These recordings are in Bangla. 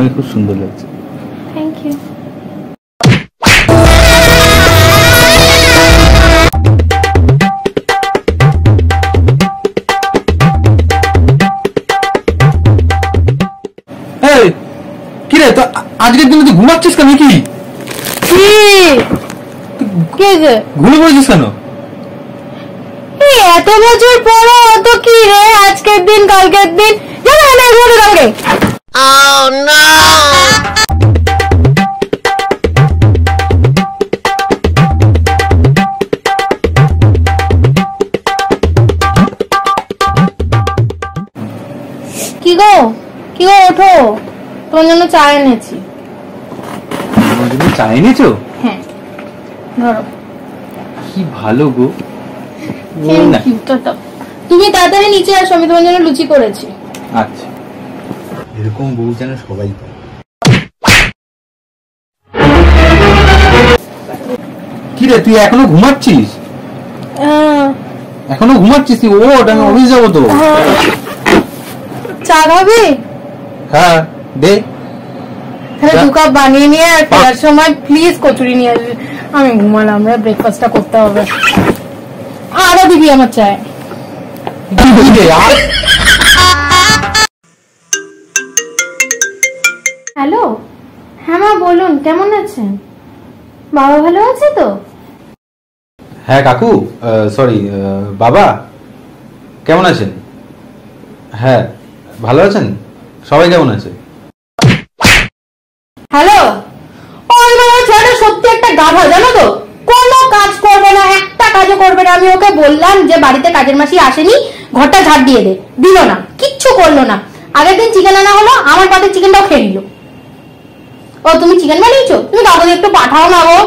তোমাকে খুব সুন্দর লাগছে। Thank you. কি রে তো আজকের দিনে তুই ঘুমাচ্ছিস কেন? কি ঘুমিয়ে পড়েছিস কেন? এত বছর পরে অত কি রে, আজকের দিন কালকের দিন কি গো ওঠো, তোমার জন্য চা এনেছি। চা এনেছো? হ্যাঁ ধরো। কি ভালো গো। তুমি তাড়াতাড়ি নিচে আসো, আমি তোমার জন্য লুচি করেছি। আচ্ছা, এরকম বউ যেন সবাই পায়। কি রে তুই এখনো ঘুমাচ্ছিস? এখনো ঘুমাচ্ছিস? তুই ওঠ, আমি অফিস যাবো তো। চা খাবি? হ্যাঁ দে। তাহলে 2 কাপ বানিয়ে নিয়ে আর ফেরার সময় প্লিজ কচুরি নিয়ে আসবি। আমি ঘুমালাম, ব্রেকফাস্টটা করতে হবে। আরো দিবি আমার চায়। হ্যালো, হ্যাঁ মা বলুন, কেমন আছেন? বাবা ভালো আছে তো? হ্যাঁ কাকু, সরি বাবা কেমন আছেন? হ্যাঁ ভালো আছেন, সবাই কেমন আছে? হ্যালো, ওই বাবা ছেলেটা সত্যি একটা গাধা, জানো তো? কোনো কাজ করবে না, একটা কাজও করবে না। আমি ওকে বললাম যে বাড়িতে কাজের মাসি আসেনি, ঘরটা ঝাড় দিয়ে দে, দিল না, কিচ্ছু করলো না। আগের দিন চিকেন আনা হলো, আমার পাতে চিকেনটাও খেয়ে নিল। ও তুমি চিকেন বানিয়েছো? তুমি কাউকে একটু পাঠাও না গো।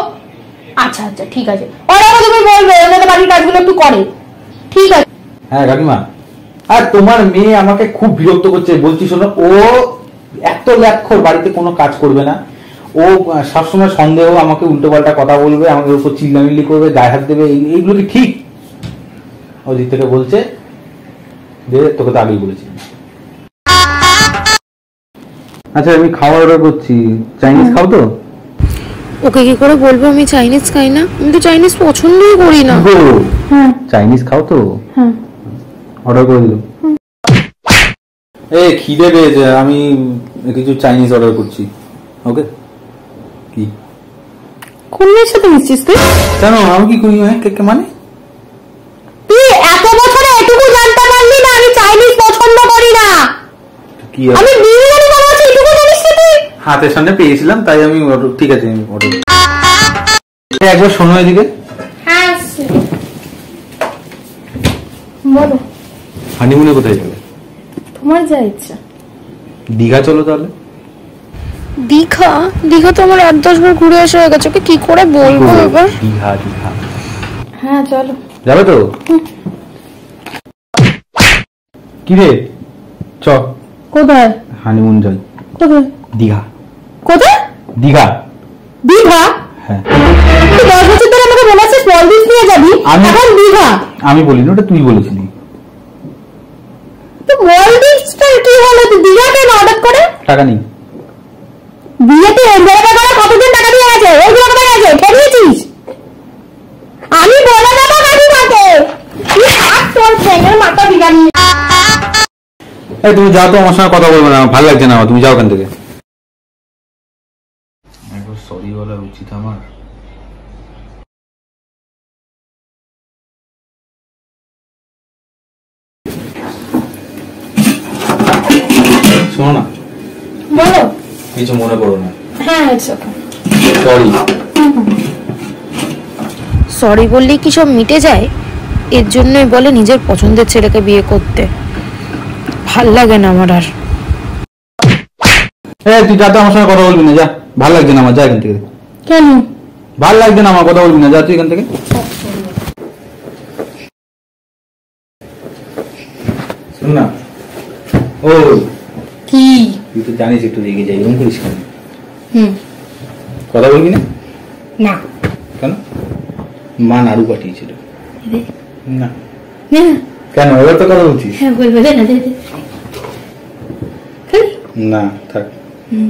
আচ্ছা আচ্ছা ঠিক আছে, ওরা তুমি বলবে ওদের বাড়ির কাজগুলো একটু করে। ঠিক আছে। হ্যাঁ কাকিমা, আর তোমার মেয়ে আমাকে খুব বিরক্ত করছে। বলছি শোনো, ও এত ল্যাটখোর, বাড়িতে কোনো কাজ করবে না। ও সবসময় সন্দেহ, আমাকে উল্টো পাল্টা কথা বলবে, আমাকে উপর চিল্লামিল্লি করবে, গায়ে হাত দেবে। এইগুলো কি ঠিক? ওদিক থেকে বলছে যে তোকে তো আগেই বলেছি। আচ্ছা আমি খাওয়ার অর্ডার করছি, চাইনিজ খাও তো? ওকে কি করে বলবো আমি চাইনিজ খাই না? আমি তো চাইনিজ পছন্দই করি না। হ্যাঁ চাইনিজ খাও তো? হ্যাঁ অর্ডার করে দিলাম। এই খিদে পেয়েছে, আমি কিছু চাইনিজ অর্ডার করছি। ওকে। কি কোন মেয়ের সাথে মিশছিস তুই? কেন আমি কি করি? মানে তুই এত বছরে এটুকু জানতে পারলি না আমি চাইনিজ পছন্দ করি না? কি আমি বিরিয়ানি বানাচ্ছি, এটুকু জানিস না তুই? হাতের সামনে পেয়েছিলাম তাই আমি ঠিক আছে আমি অর্ডার। একবার শোনো এদিকে। হ্যাঁ বলো। হানিমুনে কোথায় যাবে? তোমার যা ইচ্ছা। দীঘা চলো তাহলে। দীঘা তো আমার 8-10 বার ঘুরে আসা হয়ে গেছে, কি করে বলবো এবার? দীঘা হ্যাঁ চলো। যাবে তো? কি রে চ। কোথায়? হানিমুন যাই। কোথায়? দীঘা। কোথায়? দীঘা। হ্যাঁ 10 বছর ধরে আমাকে বলেছিস মলদ্বীপ নিয়ে যাবি, এখন দীঘা? আমি বলিনি, ওটা তুই বলেছিলি। তো মলদ্বীপটা কি হলো? তুই দীঘা কেন হঠাৎ করে? টাকা নেই। বিয়েতে এনজয়টা করা কতদিন টাকা দিয়ে গেছে? ওইগুলো কোথায় গেছে? খেয়েছিস? আমি বলে দেবো কাকিমাকে। তুই থাক, তোর ঠ্যাঙের মাথা বিগাড়ি। এই তুমি যাও তো, আমার সঙ্গে কথা বলবে না, ভালো লাগছে না। তুমি যাও ওখান থেকে। একবার সরি বলা উচিত আমার। শোনো না। বলো। কিছু মনে করো না। হ্যাঁ ইটস ওকে। সরি। সরি বললেই কি সব মিটে যায়? এর জন্যই বলে নিজের পছন্দের ছেলেকে বিয়ে করতে। ভাল লাগে না আমার আর। তুই যা তো, আমার সঙ্গে কথা বলবি না, যা। ভাল লাগছে না আমার, যা এখান থেকে। কেন ভাল লাগছে না আমার, কথা বলবি না, যা তুই এখান থেকে। শোন না, ও কি তুই তো জানিস একটু রেগে যাই, এরকম করিস কেন? কথা বলবি না? না। কেন? মা নাড়ু পাঠিয়েছিল না। কেন এবার তো কথা বলছিস? হ্যাঁ বলবে না। না থাক। হুম।